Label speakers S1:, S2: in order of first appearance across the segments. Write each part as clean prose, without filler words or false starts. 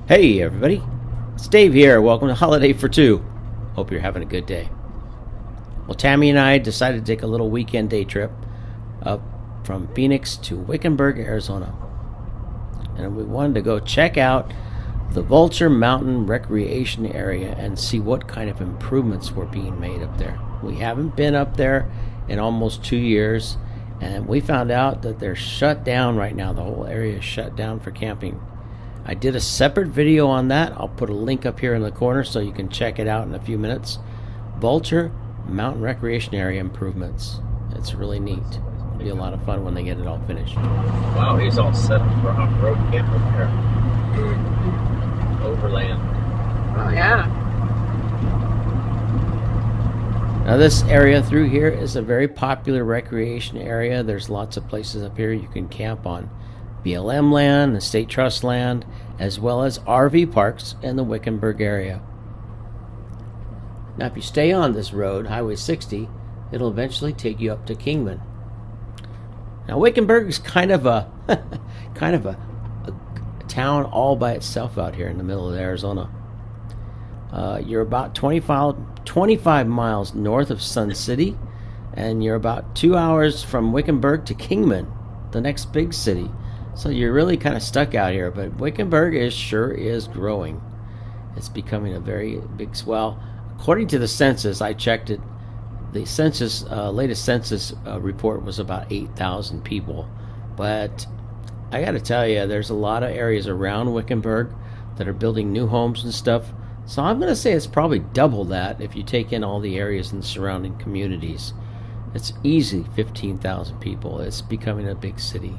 S1: Hey everybody, it's Dave here. Welcome to Holiday for Two. Hope you're having a good day. Well, Tammy and I decided to take a little weekend day trip up from Phoenix to Wickenburg, Arizona. And we wanted to go check out the Vulture Mountain Recreation Area and see what kind of improvements were being made up there. We haven't been up there in almost 2 years, and we found out that they're shut down right now. The whole area is shut down for camping. I did a separate video on that. I'll put a link up here in the corner so you can check it out in a few minutes. Vulture Mountain Recreation Area improvements. It's really neat. It'll be a lot of fun when they get it all finished.
S2: Wow, he's all set up for off-road camping here. Overland.
S3: Oh, yeah.
S1: Now this area through here is a very popular recreation area. There's lots of places up here you can camp on. BLM land, the state trust land, as well as RV parks in the Wickenburg area. Now if you stay on this road, Highway 60, it'll eventually take you up to Kingman. Now Wickenburg is kind of a town all by itself out here in the middle of Arizona. You're about 25 miles north of Sun City, and you're about 2 hours from Wickenburg to Kingman, the next big city. So you're really kind of stuck out here, but Wickenburg sure is growing. It's becoming a very big swell. According to the census, I checked it. The latest census report was about 8,000 people. But I got to tell you, there's a lot of areas around Wickenburg that are building new homes and stuff. So I'm going to say it's probably double that if you take in all the areas in the surrounding communities. It's easy 15,000 people. It's becoming a big city.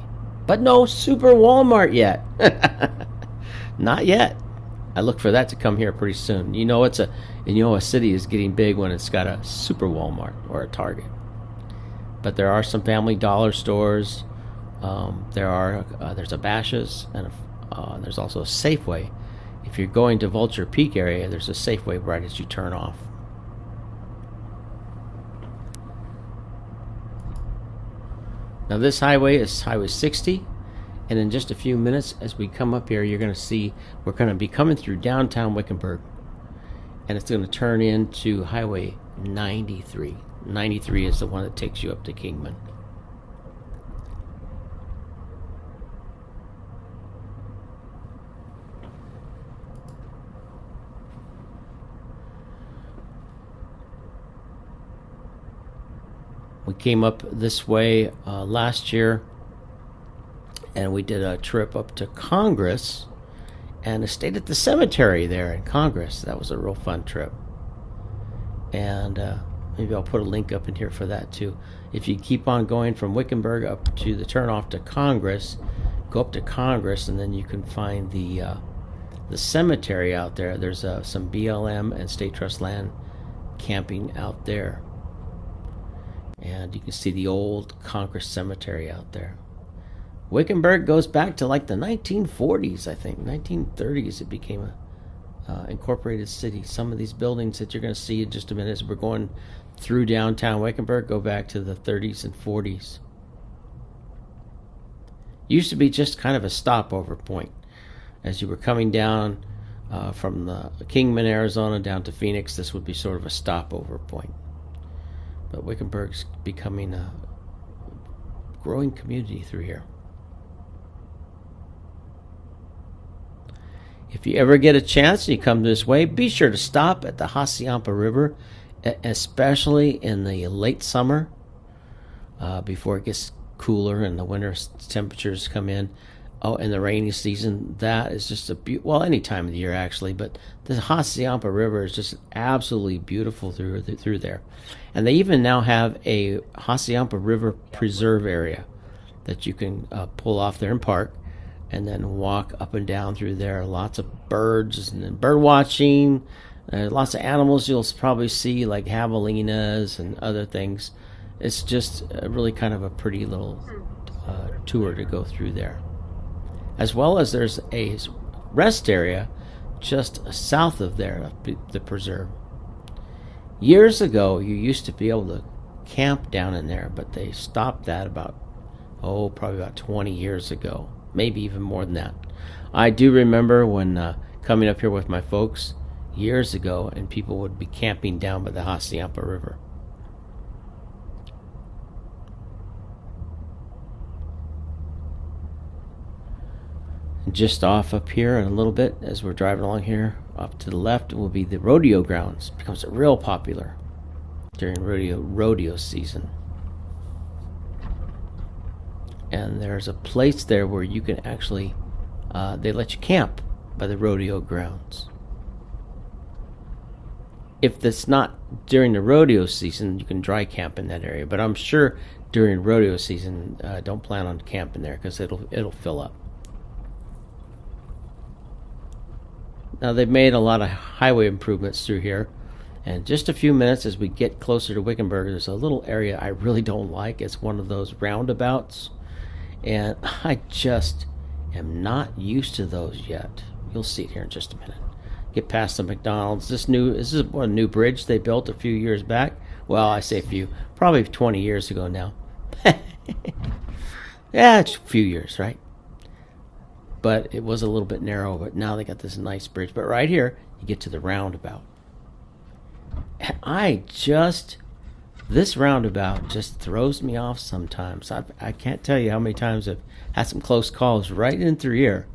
S1: But no super Walmart yet. Not yet. I look for that to come here pretty soon. A city is getting big when it's got a super Walmart or a Target. But there are some Family Dollar stores. There's a Bashas', and there's also a Safeway. If you're going to Vulture Peak area, there's a Safeway right as you turn off. Now this highway is Highway 60, and in just a few minutes as we come up here, you're going to see we're going to be coming through downtown Wickenburg, and it's going to turn into Highway 93. 93 is the one that takes you up to Kingman. We came up this way last year, and we did a trip up to Congress and stayed at the cemetery there in Congress. That was a real fun trip. And maybe I'll put a link up in here for that too. If you keep on going from Wickenburg up to the turnoff to Congress, go up to Congress, and then you can find the cemetery out there. There's some BLM and state trust land camping out there. And you can see the old Congress Cemetery out there. Wickenburg goes back to like the 1940s, I think. 1930s it became a incorporated city. Some of these buildings that you're going to see in just a minute as we're going through downtown Wickenburg go back to the 30s and 40s. Used to be just kind of a stopover point. As you were coming down from the Kingman, Arizona down to Phoenix, this would be sort of a stopover point. But Wickenburg's becoming a growing community through here. If you ever get a chance and you come this way, be sure to stop at the Hassayampa River, especially in the late summer, before it gets cooler and the winter temperatures come in. Oh, in the rainy season, that is just any time of the year actually, but the Hassayampa River is just absolutely beautiful through there. And they even now have a Hassayampa River Preserve area that you can pull off there and park, and then walk up and down through there. Lots of birds and bird watching, lots of animals you'll probably see like javelinas and other things. It's just really kind of a pretty little tour to go through there. As well as there's a rest area just south of there, the preserve. Years ago, you used to be able to camp down in there, but they stopped that probably about 20 years ago, maybe even more than that. I do remember when coming up here with my folks years ago, and people would be camping down by the Hassayampa River. Just off up here in a little bit, as we're driving along here, off to the left will be the rodeo grounds. It becomes real popular during rodeo season. And there's a place there where you can actually, they let you camp by the rodeo grounds. If it's not during the rodeo season, you can dry camp in that area. But I'm sure during rodeo season, don't plan on camping there because it'll fill up. Now they've made a lot of highway improvements through here, and just a few minutes as we get closer to Wickenburg, there's a little area I really don't like. It's one of those roundabouts, and I just am not used to those yet. You'll see it here in just a minute. Get past the McDonald's. This is a new bridge they built a few years back. Well, I say a few, probably 20 years ago now. Yeah, it's a few years, right? But it was a little bit narrow, but now they got this nice bridge. But right here, you get to the roundabout. And this roundabout just throws me off sometimes. I can't tell you how many times I've had some close calls right in through here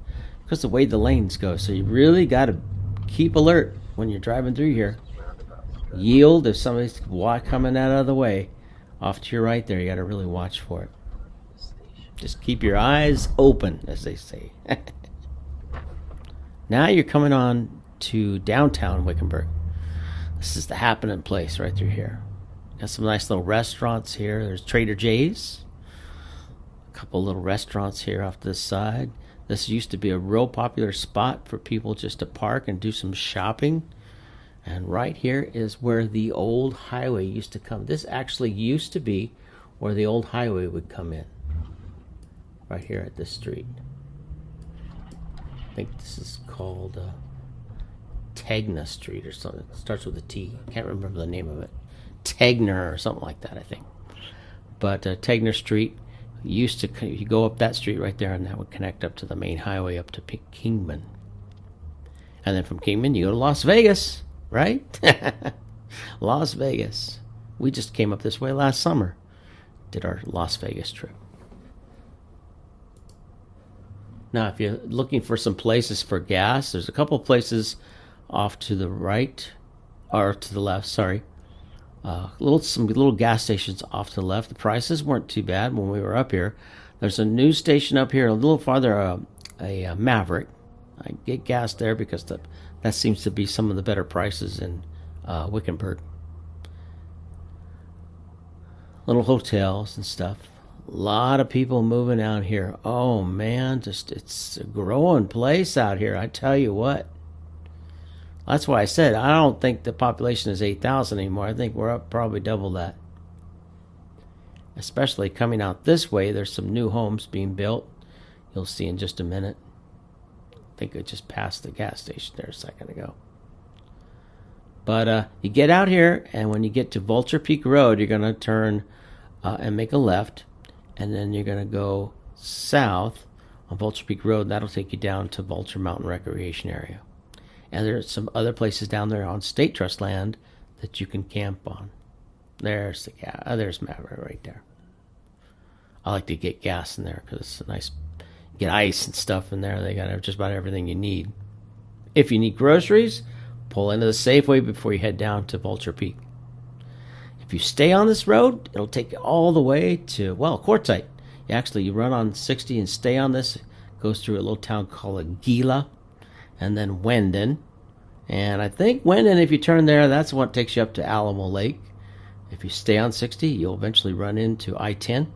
S1: because the way the lanes go. So you really got to keep alert when you're driving through here. Yield if somebody's coming out of the way. Off to your right there, you got to really watch for it. Just keep your eyes open, as they say. Now you're coming on to downtown Wickenburg. This is the happening place right through here. Got some nice little restaurants here. There's Trader Joe's. A couple little restaurants here off this side. This used to be a real popular spot for people just to park and do some shopping. And right here is where the old highway used to come. This actually used to be where the old highway would come in. Right here at this street. I think this is called Tegna Street or something. It starts with a T. I can't remember the name of it. Tegner or something like that, I think. But Tegner Street used to, you go up that street right there, and that would connect up to the main highway up to Kingman. And then from Kingman, you go to Las Vegas, right? Las Vegas. We just came up this way last summer. Did our Las Vegas trip. Now, if you're looking for some places for gas, there's a couple of places off to the right, or to the left, sorry. Some little gas stations off to the left. The prices weren't too bad when we were up here. There's a news station up here a little farther, a Maverick. I get gas there because that seems to be some of the better prices in Wickenburg. Little hotels and stuff. A lot of people moving out here. Oh man, it's a growing place out here. I tell you what. That's why I said I don't think the population is 8,000 anymore. I think we're up probably double that. Especially coming out this way, there's some new homes being built. You'll see in just a minute. I think I just passed the gas station there a second ago. But you get out here, and when you get to Vulture Peak Road, you're going to turn and make a left. And then you're going to go south on Vulture Peak Road. That'll take you down to Vulture Mountain Recreation Area. And there's some other places down there on State Trust land that you can camp on. There's there's Maverick right there. I like to get gas in there because it's a nice. Get ice and stuff in there. They got just about everything you need. If you need groceries, pull into the Safeway before you head down to Vulture Peak. If you stay on this road, it'll take you all the way to, Quartzsite. You run on 60 and stay on this. It goes through a little town called Gila, and then Wendon. And I think Wendon, if you turn there, that's what takes you up to Alamo Lake. If you stay on 60, you'll eventually run into I-10,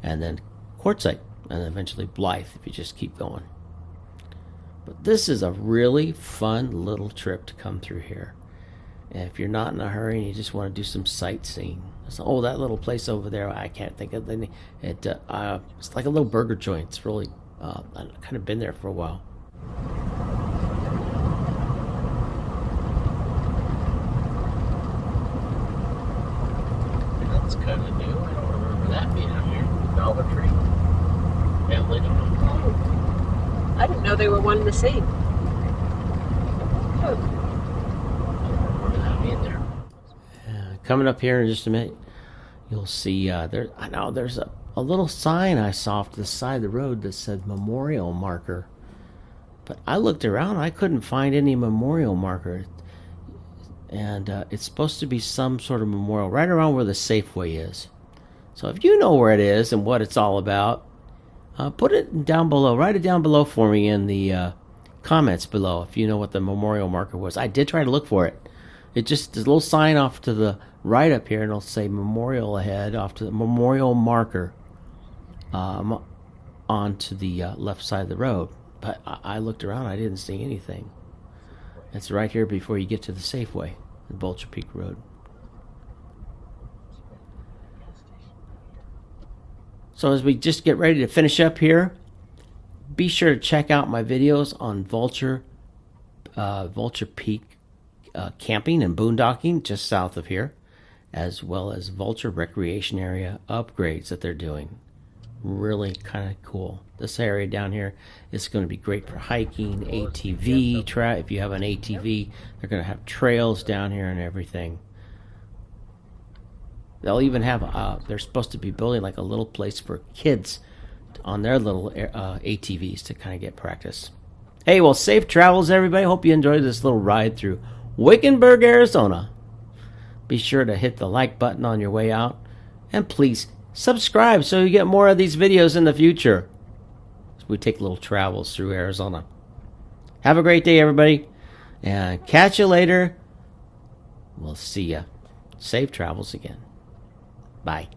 S1: and then Quartzsite, and then eventually Blythe if you just keep going. But this is a really fun little trip to come through here. And if you're not in a hurry and you just want to do some sightseeing. So, that little place over there, I can't think of the name. It's like a little burger joint. It's really, I've kind of been there for a while.
S2: That's kind of new. I don't remember that being out here. Dollar Tree. Family Dollar.
S3: I didn't know they were one and the same.
S2: Remember that being there.
S1: Coming up here in just a minute, you'll see I know there's a little sign I saw off to the side of the road that said memorial marker. But I looked around, I couldn't find any memorial marker. And it's supposed to be some sort of memorial right around where the Safeway is. So if you know where it is and what it's all about, put it down below. Write it down below for me in the comments below if you know what the memorial marker was. I did try to look for it. It just, there's a little sign off to the right up here, and it'll say memorial ahead, off to the memorial marker onto the left side of the road. But I looked around, I didn't see anything. It's right here before you get to the Safeway, the Vulture Peak Road. So as we just get ready to finish up here, be sure to check out my videos on Vulture Peak camping and boondocking just south of here, as well as Vulture Recreation Area upgrades that they're doing. Really kind of cool. This area down here is going to be great for hiking, ATV. If you have an ATV, they're going to have trails down here and everything. They'll even have, they're supposed to be building like a little place for kids on their little ATVs to kind of get practice. Hey, well, safe travels, everybody. Hope you enjoyed this little ride through Wickenburg, Arizona. Be sure to hit the like button on your way out. And please subscribe so you get more of these videos in the future as we take little travels through Arizona. Have a great day, everybody. And catch you later. We'll see ya. Safe travels again. Bye.